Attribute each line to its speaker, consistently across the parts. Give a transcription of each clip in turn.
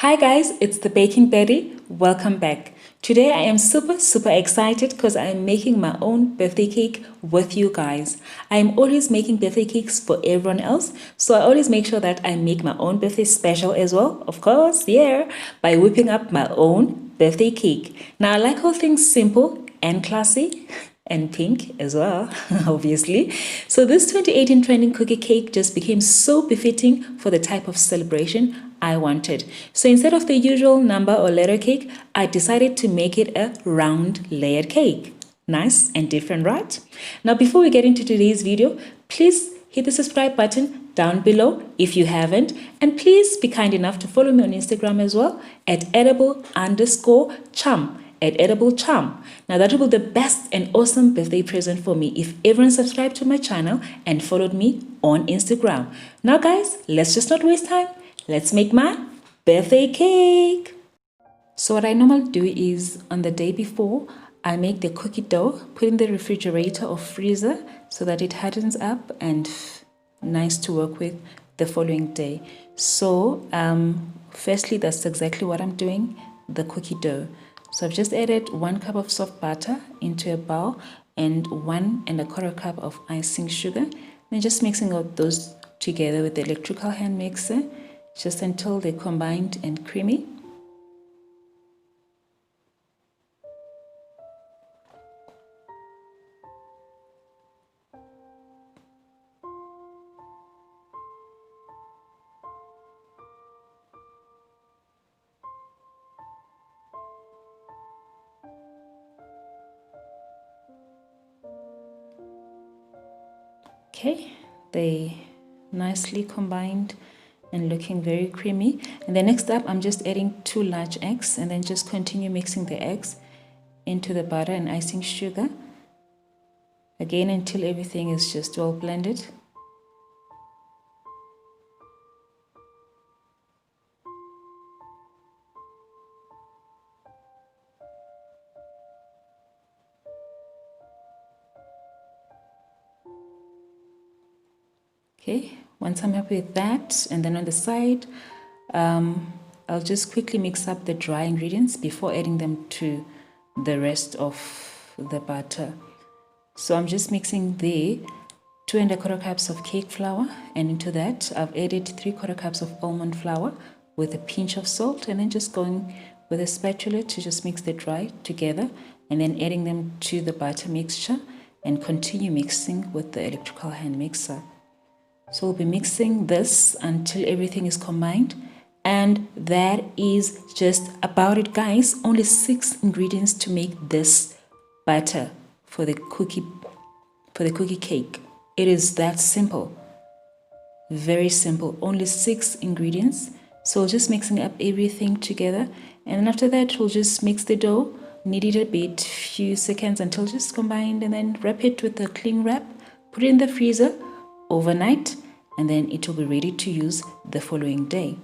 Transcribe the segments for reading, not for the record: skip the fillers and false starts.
Speaker 1: Hi guys, it's the Baking Betty. Welcome back. Today I am super excited because I am making my own birthday cake with you guys. I am always making birthday cakes for everyone else, so I always make sure that I make my own birthday special as well, of course, yeah, by whipping up my own birthday cake. Now I like all things simple and classy and pink as well, obviously. So this 2018 trending cookie cake just became so befitting for the type of celebration I wanted. So instead of the usual number or letter cake, I decided to make it a round layered cake. Nice and different, right? Now before we get into today's video, please hit the subscribe button down below if you haven't, and please be kind enough to follow me on Instagram as well at edible_charm. At Edible Charm. Now that will be the best and awesome birthday present for me if everyone subscribed to my channel and followed me on Instagram. Now guys, let's just not waste time. Let's make my birthday cake. So what I normally do is on the day before, I make the cookie dough, put in the refrigerator or freezer so that it hardens up and nice to work with the following day. So firstly, that's exactly what I'm doing, the cookie dough. So I've just added 1 cup of soft butter into a bowl and 1 1/4 cup of icing sugar. Then just mixing all those together with the electrical hand mixer just until they're combined and creamy. Okay, they nicely combined and looking very creamy. And then next up, I'm just adding 2 large eggs and then just continue mixing the eggs into the butter and icing sugar. Again, until everything is just well blended. Okay, once I'm happy with that, and then on the side, I'll just quickly mix up the dry ingredients before adding them to the rest of the batter. So I'm just mixing the 2 1/4 cups of cake flour, and into that I've added 3/4 cups of almond flour with a pinch of salt, and then just going with a spatula to just mix the dry together, and then adding them to the batter mixture and continue mixing with the electrical hand mixer. So we'll be mixing this until everything is combined, and that is just about it, guys. Only 6 ingredients to make this batter for the cookie cake. It is that simple. Very simple. Only 6 ingredients. So just mixing up everything together, and then after that we'll just mix the dough, knead it a bit, few seconds until just combined, and then wrap it with a cling wrap, put it in the freezer overnight, and then it will be ready to use the following day.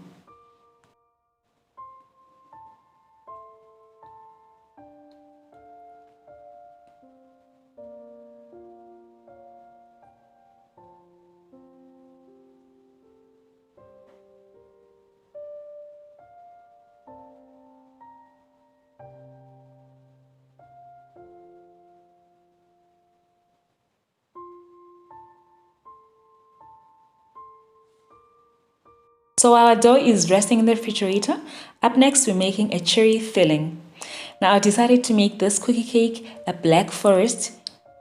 Speaker 1: So our dough is resting in the refrigerator. Up next, we're making a cherry filling. Now I decided to make this cookie cake a Black Forest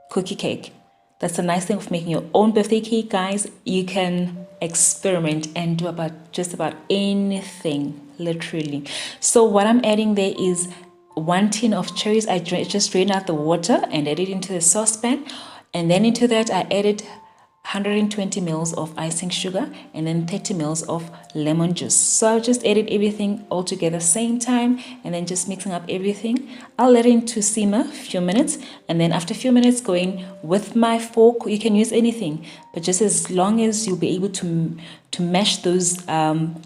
Speaker 1: cookie cake. That's the nice thing of making your own birthday cake, guys. You can experiment and do just about anything, literally. So what I'm adding there is 1 tin of cherries. I just drained out the water and added it into the saucepan. And then into that, I added 120 ml of icing sugar and then 30 ml of lemon juice. So I just added everything all together same time and then just mixing up everything. I'll let it to simmer a few minutes, and then after a few minutes going with my fork. You can use anything, but just as long as you'll be able to mash those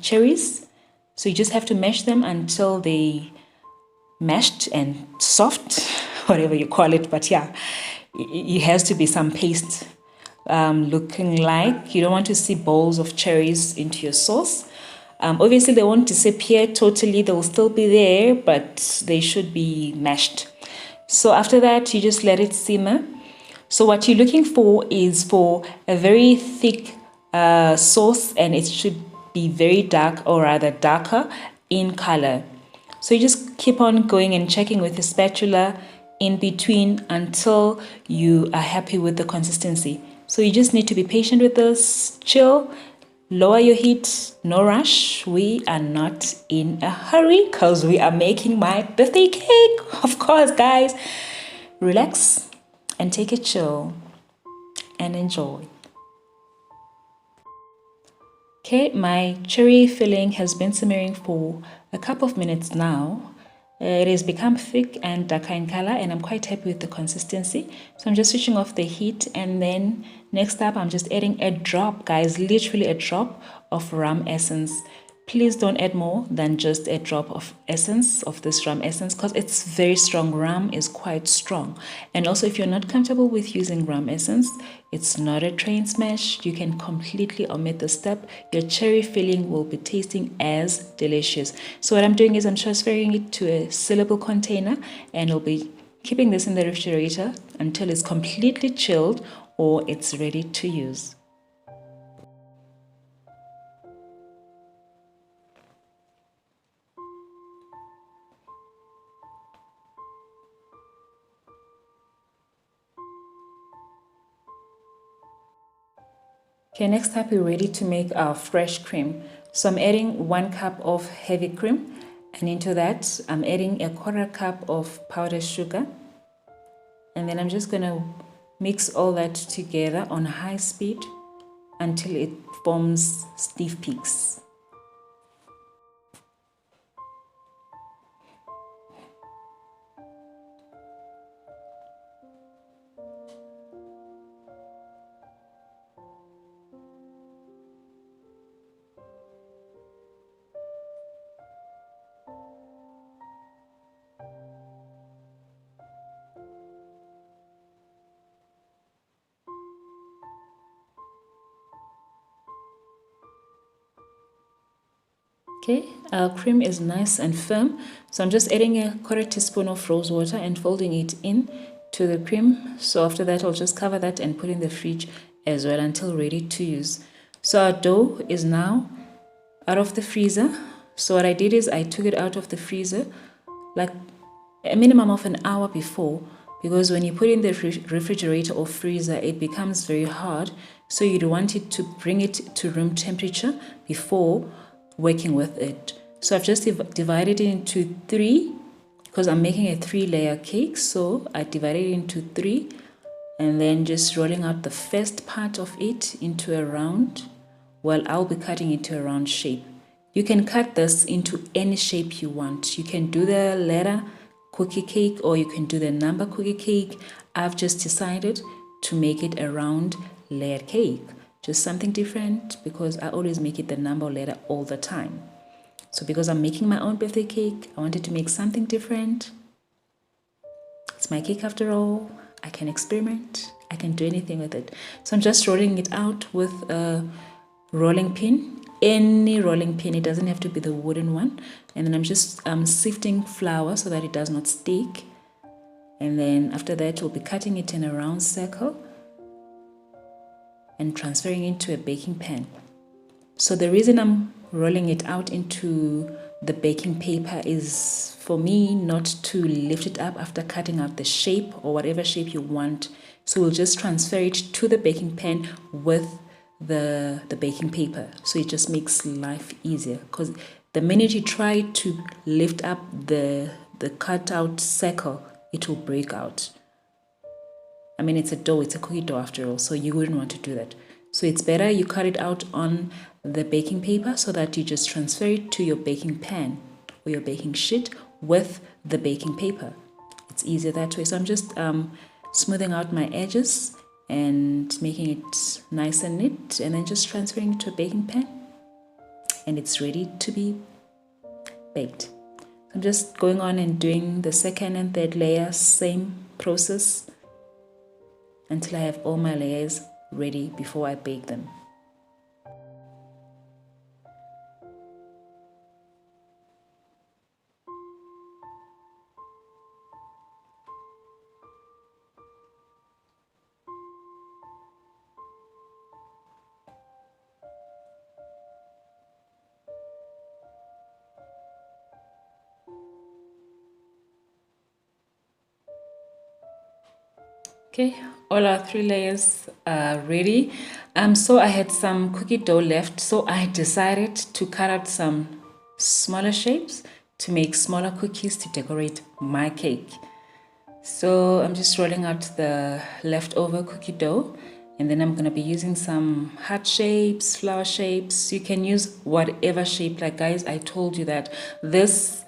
Speaker 1: cherries. So you just have to mash them until they mashed and soft, whatever you call it. But yeah, it has to be some paste looking like. You don't want to see bowls of cherries into your sauce. Obviously, they won't disappear totally. They'll still be there, but they should be mashed. So after that, you just let it simmer. So what you're looking for is for a very thick sauce, and it should be very dark, or rather darker in color. So you just keep on going and checking with the spatula in between until you are happy with the consistency. So you just need to be patient with this, chill, lower your heat, no rush. We are not in a hurry because we are making my birthday cake. Of course, guys. Relax and take a chill and enjoy. Okay, my cherry filling has been simmering for a couple of minutes now. It has become thick and darker in color, and I'm quite happy with the consistency. So I'm just switching off the heat, and then next up I'm just adding a drop, guys, literally a drop of rum essence. Please don't add more than just a drop of essence, of this rum essence, because it's very strong. Rum is quite strong. And also, if you're not comfortable with using rum essence, it's not a train smash. You can completely omit the step. Your cherry filling will be tasting as delicious. So what I'm doing is I'm transferring it to a sealable container, and I'll be keeping this in the refrigerator until it's completely chilled or it's ready to use. Okay, next up we're ready to make our fresh cream. So I'm adding 1 cup of heavy cream, and into that I'm adding a 1/4 cup of powdered sugar, and then I'm just gonna mix all that together on high speed until it forms stiff peaks. Okay, our cream is nice and firm, so I'm just adding a 1/4 teaspoon of rose water and folding it in to the cream. So after that, I'll just cover that and put in the fridge as well until ready to use. So our dough is now out of the freezer. So what I did is I took it out of the freezer like a minimum of an hour before, because when you put in the refrigerator or freezer, it becomes very hard. So you'd want it to bring it to room temperature before working with it. So I've just divided it into 3 because I'm making a 3-layer cake. So I divided it into 3 and then just rolling out the first part of it into a round, while I'll be cutting it to a round shape. You can cut this into any shape you want. You can do the letter cookie cake or you can do the number cookie cake. I've just decided to make it a round layered cake. Just something different because I always make it the number or letter all the time. So because I'm making my own birthday cake, I wanted to make something different. It's my cake after all. I can experiment. I can do anything with it. So I'm just rolling it out with a rolling pin. Any rolling pin. It doesn't have to be the wooden one. And then I'm just sifting flour so that it does not stick. And then after that, we'll be cutting it in a round circle and transferring it to a baking pan. So the reason I'm rolling it out into the baking paper is for me not to lift it up after cutting out the shape or whatever shape you want. So we'll just transfer it to the baking pan with the baking paper. So it just makes life easier, because the minute you try to lift up the cut out circle, it will break out. I mean, it's a dough, it's a cookie dough after all, so you wouldn't want to do that. So it's better you cut it out on the baking paper so that you just transfer it to your baking pan or your baking sheet with the baking paper. It's easier that way. So I'm just smoothing out my edges and making it nice and neat, and then just transferring it to a baking pan, and it's ready to be baked. I'm just going on and doing the second and third layer, same process, until I have all my layers ready before I bake them. Okay, all our 3 layers are ready. So I had some cookie dough left, so I decided to cut out some smaller shapes to make smaller cookies to decorate my cake. So I'm just rolling out the leftover cookie dough, and then I'm going to be using some heart shapes, flower shapes. You can use whatever shape. Like, guys, I told you that this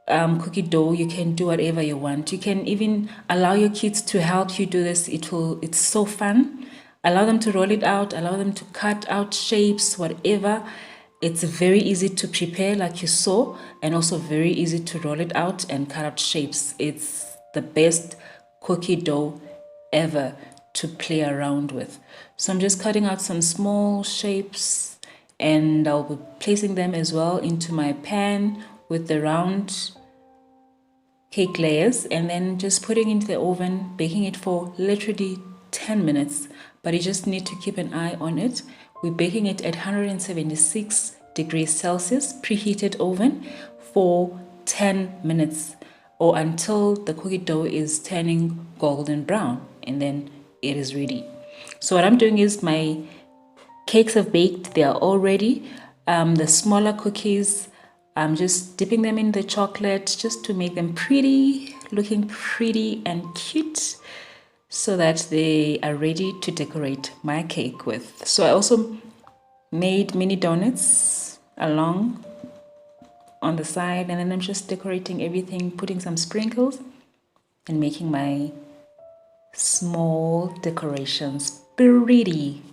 Speaker 1: cookie dough, you can do whatever you want. You can even allow your kids to help you do this. It's so fun. Allow them to roll it out, allow them to cut out shapes, whatever. It's very easy to prepare, like you saw, and also very easy to roll it out and cut out shapes. It's the best cookie dough ever to play around with. So I'm just cutting out some small shapes, and I'll be placing them as well into my pan with the round cake layers, and then just putting into the oven, baking it for literally 10 minutes. But you just need to keep an eye on it. We're baking it at 176 degrees Celsius preheated oven for 10 minutes, or until the cookie dough is turning golden brown, and then it is ready. So what I'm doing is, my cakes have baked, they are all ready. The smaller cookies, I'm just dipping them in the chocolate just to make them pretty, looking pretty and cute, so that they are ready to decorate my cake with. So I also made mini donuts along on the side, and then I'm just decorating everything, putting some sprinkles and making my small decorations pretty.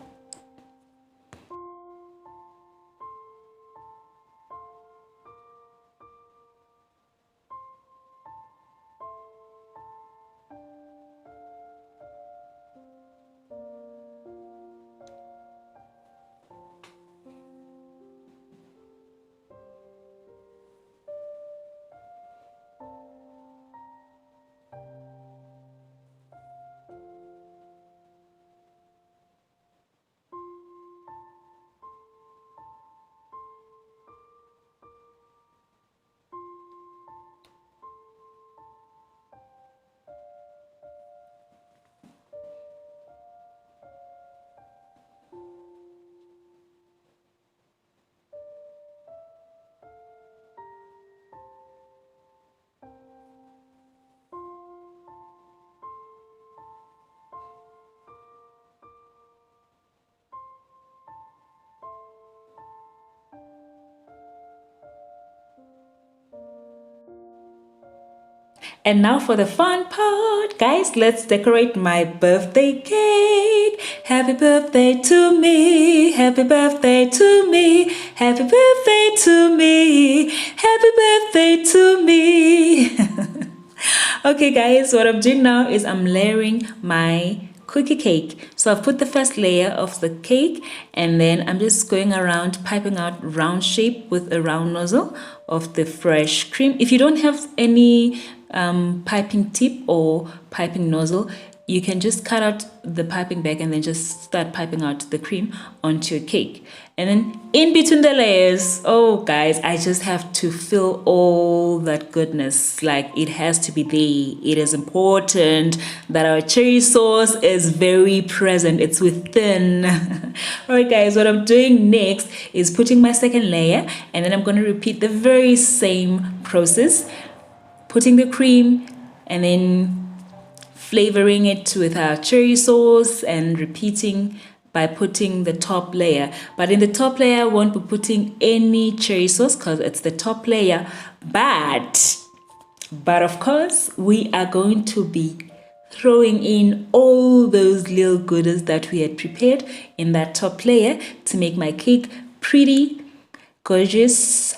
Speaker 1: And now for the fun part, guys, let's decorate my birthday cake. Happy birthday to me, happy birthday to me, happy birthday to me, happy birthday to me. Okay, guys, what I'm doing now is I'm layering my cookie cake. So I've put the first layer of the cake, and then I'm just going around piping out round shape with a round nozzle of the fresh cream. If you don't have any piping tip or piping nozzle, you can just cut out the piping bag and then just start piping out the cream onto your cake. And then in between the layers, oh guys, I just have to fill all that goodness. Like, it has to be there. It is important that our cherry sauce is very present. It's within. All right, guys, what I'm doing next is putting my second layer, and then I'm going to repeat the very same process, putting the cream and then flavoring it with our cherry sauce, and repeating by putting the top layer. But in the top layer, I won't be putting any cherry sauce because it's the top layer. But of course, we are going to be throwing in all those little goodies that we had prepared in that top layer to make my cake pretty, gorgeous,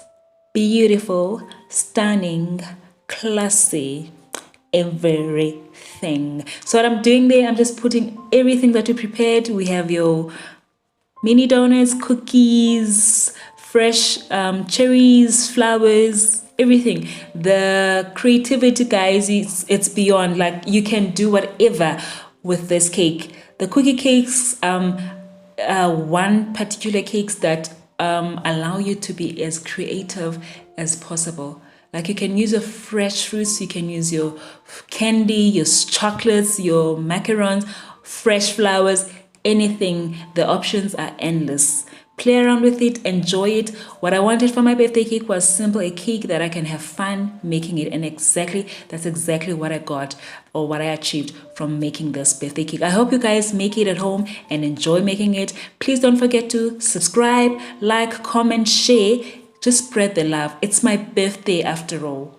Speaker 1: beautiful, stunning, classy, everything. So what I'm doing there, I'm just putting everything that we prepared. We have your mini donuts, cookies, fresh cherries, flowers, everything. The creativity, guys, it's beyond. Like, you can do whatever with this cake. The cookie cakes, one particular cakes that allow you to be as creative as possible. Like you can use your fresh fruits, you can use your candy, your chocolates, your macarons, fresh flowers, anything. The options are endless. Play around with it, enjoy it. What I wanted for my birthday cake was simple, a cake that I can have fun making it, and that's exactly what I got, or what I achieved from making this birthday cake. I hope you guys make it at home and enjoy making it. Please don't forget to subscribe, like, comment, share. Just spread the love. It's my birthday after all.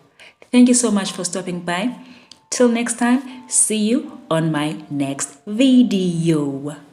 Speaker 1: Thank you so much for stopping by. Till next time, see you on my next video.